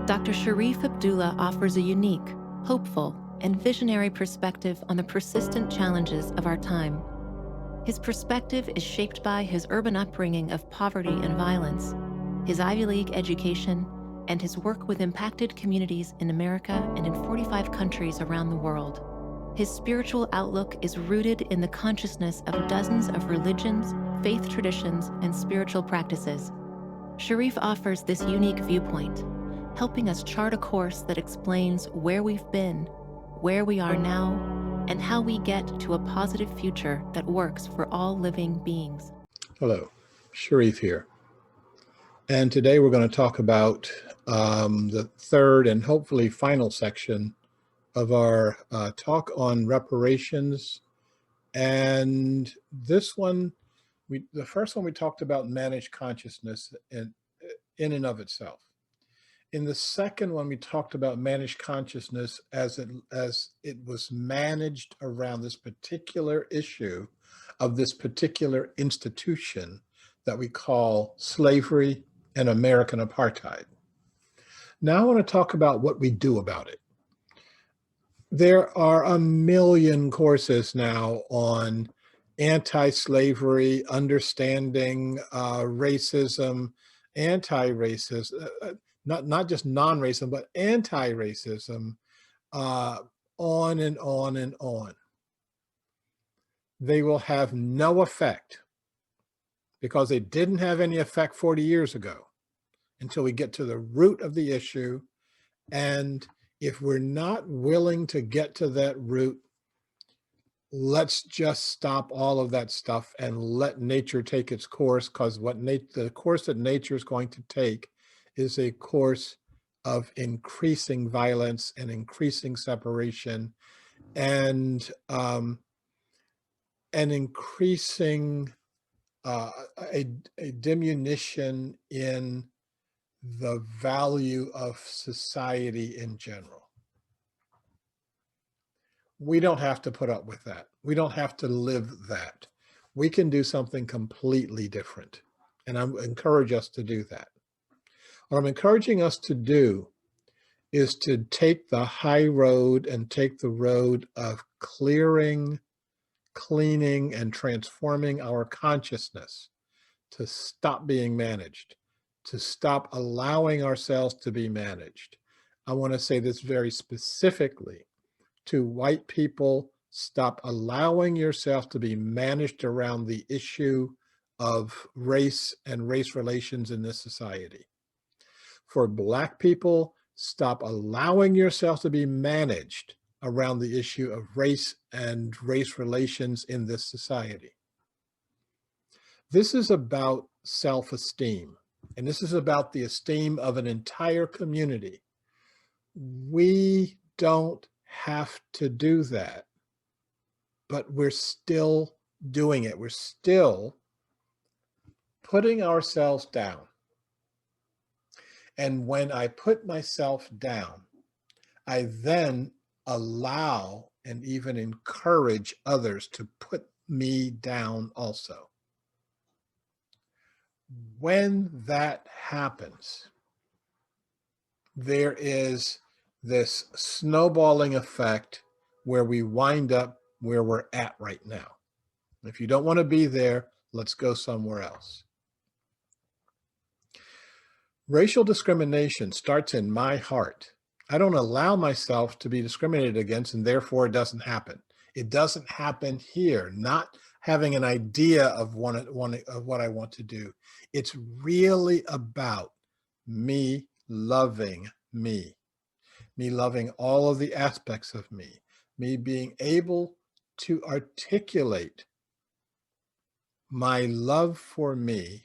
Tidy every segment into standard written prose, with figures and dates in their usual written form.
Dr. Sharif Abdullah offers a unique, hopeful, and visionary perspective on the persistent challenges of our time. His perspective is shaped by his urban upbringing of poverty and violence, his Ivy League education, and his work with impacted communities in America and in 45 countries around the world. His spiritual outlook is rooted in the consciousness of dozens of religions, faith traditions, and spiritual practices. Sharif offers this unique viewpoint, helping us chart a course that explains where we've been, where we are now, and how we get to a positive future that works for all living beings. Hello, Sharif here. And today we're going to talk about the third and hopefully final section of our talk on reparations. And this one, the first one we talked about managed consciousness in and of itself. In the second one, we talked about managed consciousness as it was managed around this particular issue of this particular institution that we call slavery and American apartheid. Now I want to talk about what we do about it. There are a million courses now on anti-slavery, understanding racism, anti-racism, not just non-racism, but anti-racism, on and on and on. They will have no effect because they didn't have any effect 40 years ago until we get to the root of the issue. And if we're not willing to get to that root, let's just stop all of that stuff and let nature take its course, because the course that nature is going to take is a course of increasing violence and increasing separation and increasing a diminution in the value of society in general. We don't have to put up with that. We don't have to live that. We can do something completely different. And I encourage us to do that. What I'm encouraging us to do is to take the high road and take the road of clearing, cleaning, and transforming our consciousness to stop being managed, to stop allowing ourselves to be managed. I want to say this very specifically to white people: stop allowing yourself to be managed around the issue of race and race relations in this society. For Black people, stop allowing yourself to be managed around the issue of race and race relations in this society. This is about self-esteem, and this is about the esteem of an entire community. We don't have to do that, but we're still doing it. We're still putting ourselves down. And when I put myself down, I then allow and even encourage others to put me down also. When that happens, there is this snowballing effect where we wind up where we're at right now. If you don't want to be there, let's go somewhere else. Racial discrimination starts in my heart. I don't allow myself to be discriminated against, and therefore it doesn't happen. It doesn't happen here, not having an idea of what I want to do. It's really about me loving me loving all of the aspects of me being able to articulate my love for me,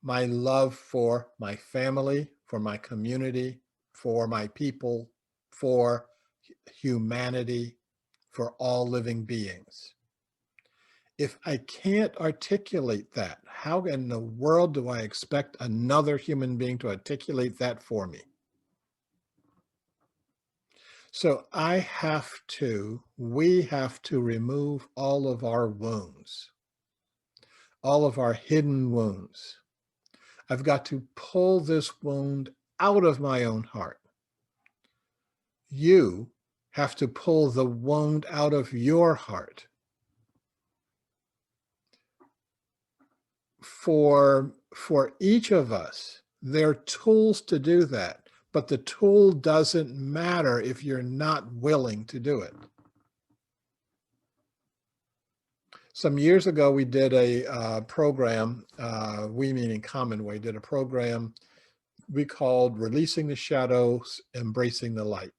my love for my family, for my community, for my people, for humanity, for all living beings. If I can't articulate that, how in the world do I expect another human being to articulate that for me? So we have to remove all of our wounds, all of our hidden wounds. I've got to pull this wound out of my own heart. You have to pull the wound out of your heart. For each of us, there are tools to do that, but the tool doesn't matter if you're not willing to do it. Some years ago, we did a program, we meaning Commonway, did a program we called Releasing the Shadows, Embracing the Light.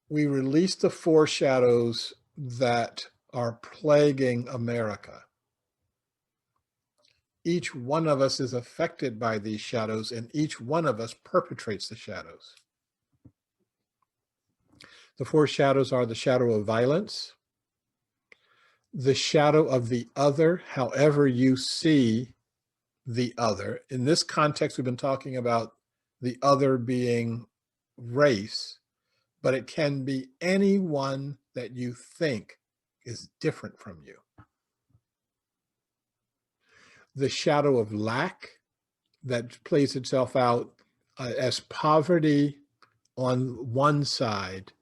We released the 4 shadows that are plaguing America. Each one of us is affected by these shadows, and each one of us perpetrates the shadows. The 4 shadows are the shadow of violence, the shadow of the other, however you see the other. In this context, we've been talking about the other being race, but it can be anyone that you think is different from you. The shadow of lack that plays itself out as poverty on one side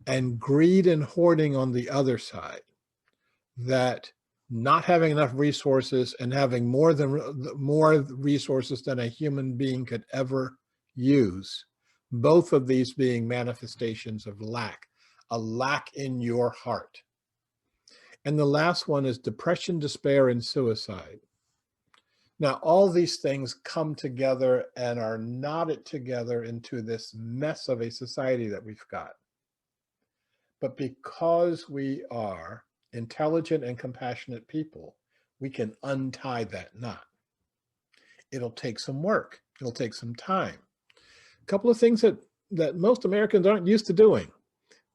and greed and hoarding on the other side, that not having enough resources and having more resources than a human being could ever use, both of these being manifestations of lack, a lack in your heart. And the last one is depression, despair, and suicide. Now, all these things come together and are knotted together into this mess of a society that we've got. But because we are intelligent and compassionate people, we can untie that knot. It'll take some work. It'll take some time. A couple of things that most Americans aren't used to doing,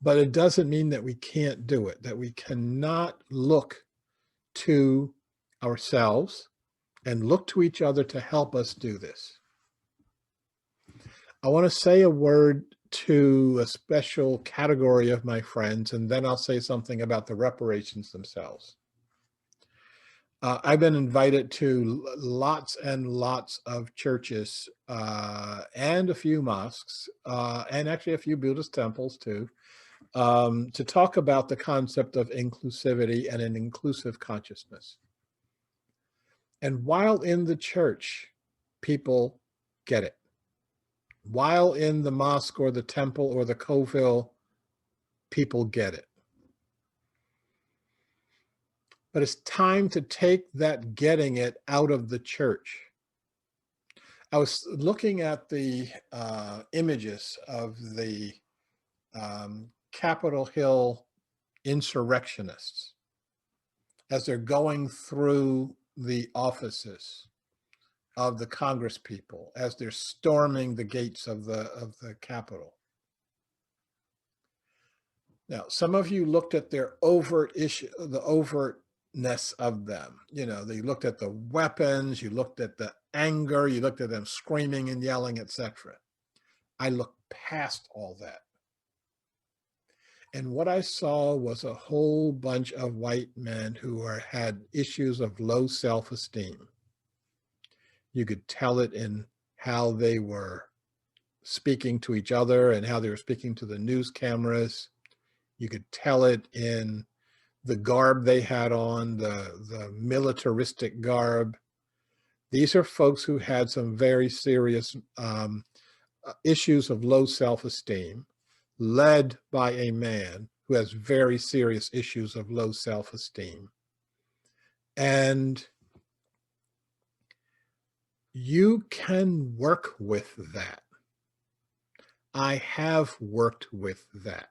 but it doesn't mean that we can't do it, that we cannot look to ourselves and look to each other to help us do this. I want to say a word to a special category of my friends, and then I'll say something about the reparations themselves. I've been invited to lots and lots of churches and a few mosques, and actually a few Buddhist temples too, to talk about the concept of inclusivity and an inclusive consciousness. And while in the church, people get it. While in the mosque or the temple or the Coville, people get it. But it's time to take that getting it out of the church. I was looking at the images of the Capitol Hill insurrectionists as they're going through the offices of the Congress people, as they're storming the gates of the Capitol. Now, some of you looked at their overt issue, the overtness of them. You know, they looked at the weapons, you looked at the anger, you looked at them screaming and yelling, etc. I looked past all that. And what I saw was a whole bunch of white men who had issues of low self-esteem. You could tell it in how they were speaking to each other and how they were speaking to the news cameras. You could tell it in the garb they had on, the militaristic garb. These are folks who had some very serious issues of low self-esteem, led by a man who has very serious issues of low self-esteem. And you can work with that. I have worked with that.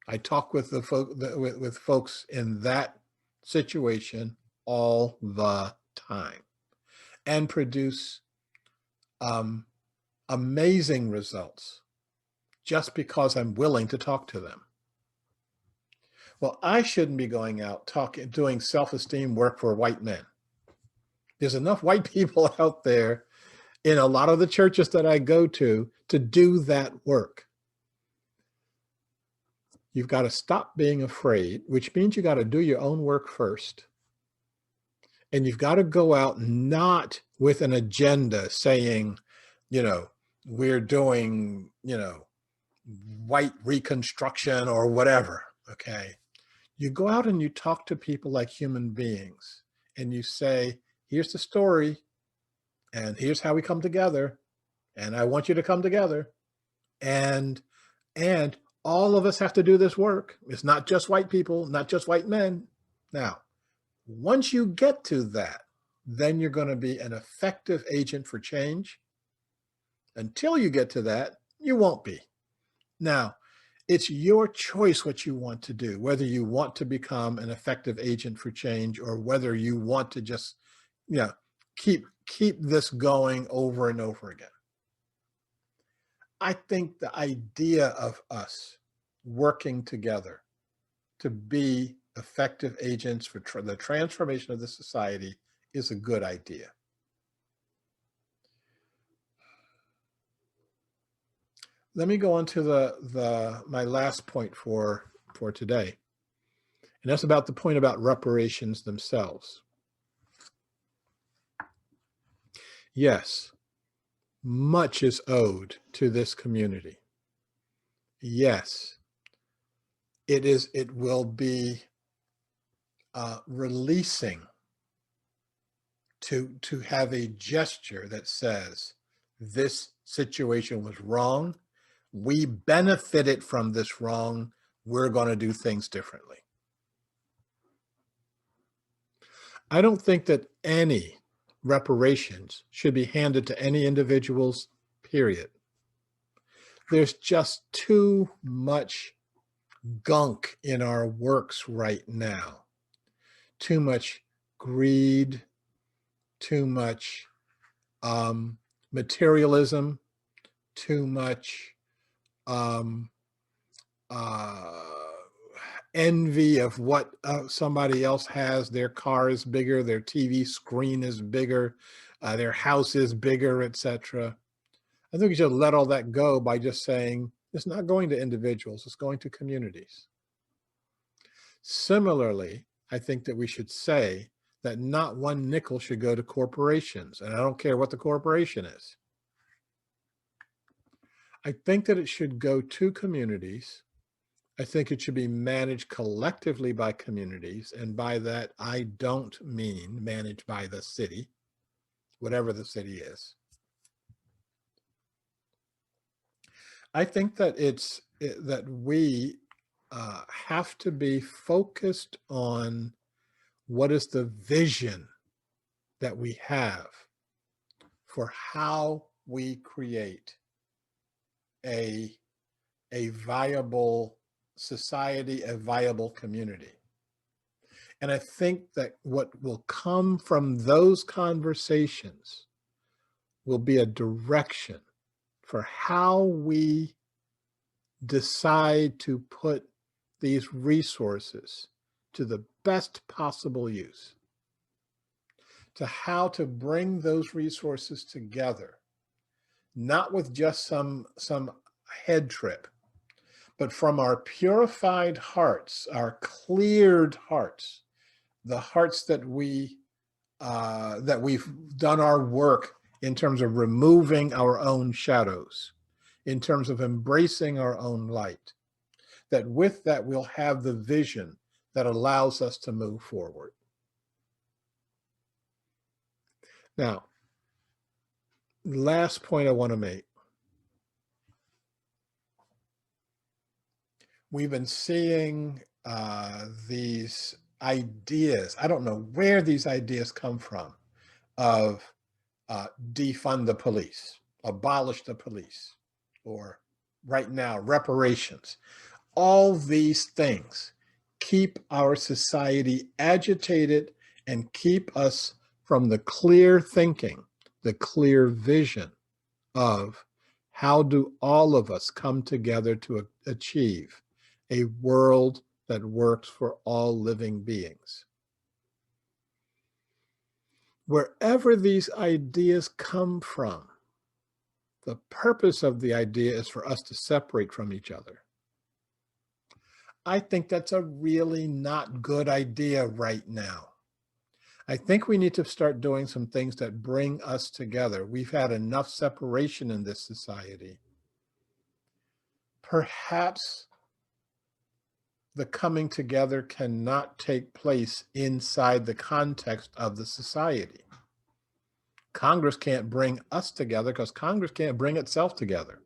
I talk with with folks in that situation all the time and produce amazing results just because I'm willing to talk to them. Well, I shouldn't be going out doing self-esteem work for white men. There's enough white people out there in a lot of the churches that I go to do that work. You've got to stop being afraid, which means you got to do your own work first. And you've got to go out not with an agenda saying, you know, we're doing, white reconstruction or whatever. Okay. You go out and you talk to people like human beings and you say, here's the story and here's how we come together. And I want you to come together. And and all of us have to do this work. It's not just white people, not just white men. Now, once you get to that, then you're going to be an effective agent for change. Until you get to that, you won't be. Now, it's your choice what you want to do, whether you want to become an effective agent for change or whether you want to just, keep this going over and over again. I think the idea of us working together to be effective agents for the transformation of the society is a good idea. Let me go on to my last point for today. And that's about the point about reparations themselves. Yes, much is owed to this community. Yes, it will be releasing to have a gesture that says, this situation was wrong. We benefited from this wrong. We're going to do things differently. I don't think that any reparations should be handed to any individuals, period. There's just too much gunk in our works right now. Too much greed, too much materialism, too much envy of what somebody else has. Their car is bigger, their TV screen is bigger, their house is bigger, etc. I think we should let all that go by just saying it's not going to individuals, it's going to communities. Similarly, I think that we should say that not one nickel should go to corporations, and I don't care what the corporation is. I think that it should go to communities. I think it should be managed collectively by communities, and by that I don't mean managed by the city, whatever the city is. I think that that we have to be focused on what is the vision that we have for how we create a viable society, a viable community. And I think that what will come from those conversations will be a direction for how we decide to put these resources to the best possible use, to how to bring those resources together, not with just some head trip, but from our purified hearts, our cleared hearts, the hearts that we've done our work in terms of removing our own shadows, in terms of embracing our own light, that with that we'll have the vision that allows us to move forward. Now, last point I want to make. We've been seeing these ideas, I don't know where these ideas come from, of defund the police, abolish the police, or right now, reparations. All these things keep our society agitated and keep us from the clear thinking, the clear vision of how do all of us come together to achieve a world that works for all living beings. Wherever these ideas come from, the purpose of the idea is for us to separate from each other. I think that's a really not good idea right now. I think we need to start doing some things that bring us together. We've had enough separation in this society. Perhaps the coming together cannot take place inside the context of the society. Congress can't bring us together because Congress can't bring itself together.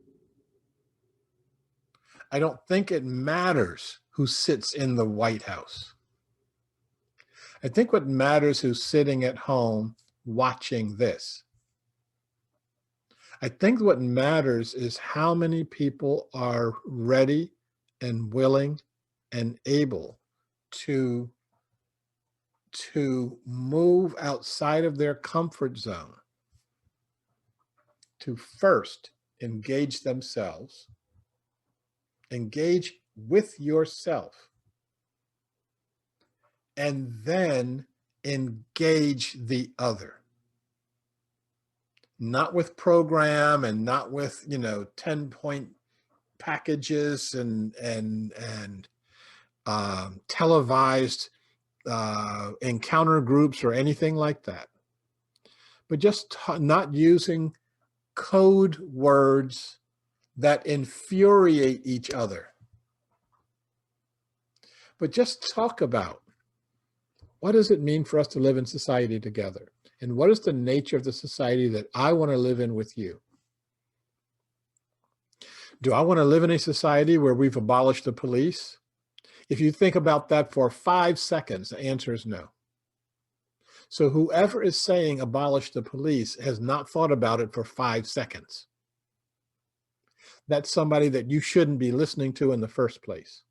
I don't think it matters who sits in the White House. I think what matters is who's sitting at home watching this. I think what matters is how many people are ready and willing and able to move outside of their comfort zone, to first engage themselves, engage with yourself, and then engage the other. Not with program and not with, 10-point packages and televised encounter groups or anything like that, but just not using code words that infuriate each other, but just talk about what does it mean for us to live in society together, and what is the nature of the society that I want to live in with you. Do I want to live in a society where we've abolished the police? If you think about that for 5 seconds, the answer is no. So whoever is saying abolish the police has not thought about it for 5 seconds. That's somebody that you shouldn't be listening to in the first place.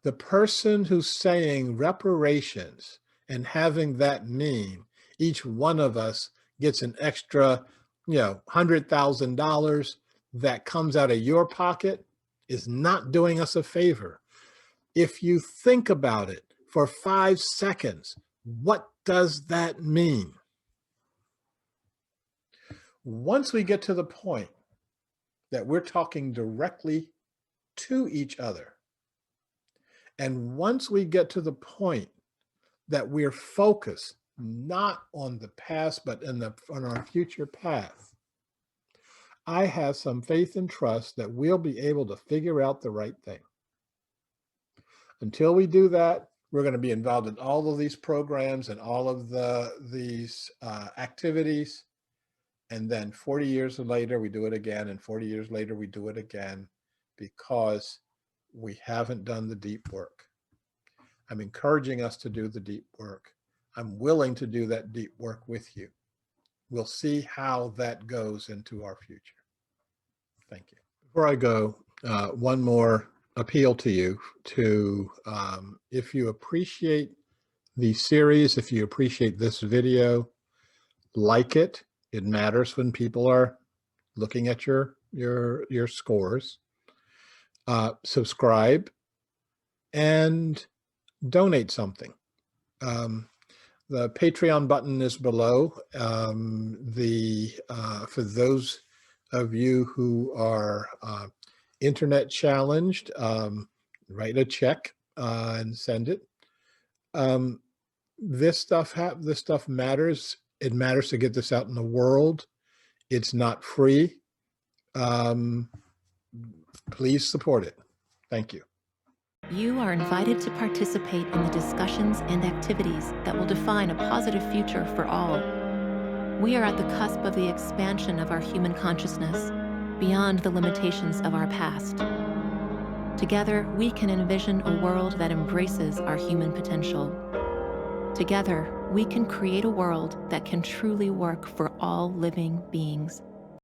The person who's saying reparations and having that mean each one of us gets an extra, $100,000 that comes out of your pocket is not doing us a favor. If you think about it for 5 seconds, what does that mean? Once we get to the point that we're talking directly to each other, and once we get to the point that we're focused not on the past, but on our future path, I have some faith and trust that we'll be able to figure out the right thing. Until we do that, we're going to be involved in all of these programs and all of these activities. And then 40 years later, we do it again. And 40 years later, we do it again because we haven't done the deep work. I'm encouraging us to do the deep work. I'm willing to do that deep work with you. We'll see how that goes into our future. Thank you. Before I go, one more appeal to you to, if you appreciate the series, if you appreciate this video, like it. It matters when people are looking at your scores. Subscribe and donate something. The Patreon button is below. For those of you who are internet challenged, write a check and send it. This stuff matters. It matters to get this out in the world. It's not free. Please support it. Thank you. You are invited to participate in the discussions and activities that will define a positive future for all. We are at the cusp of the expansion of our human consciousness, beyond the limitations of our past. Together, we can envision a world that embraces our human potential. Together, we can create a world that can truly work for all living beings.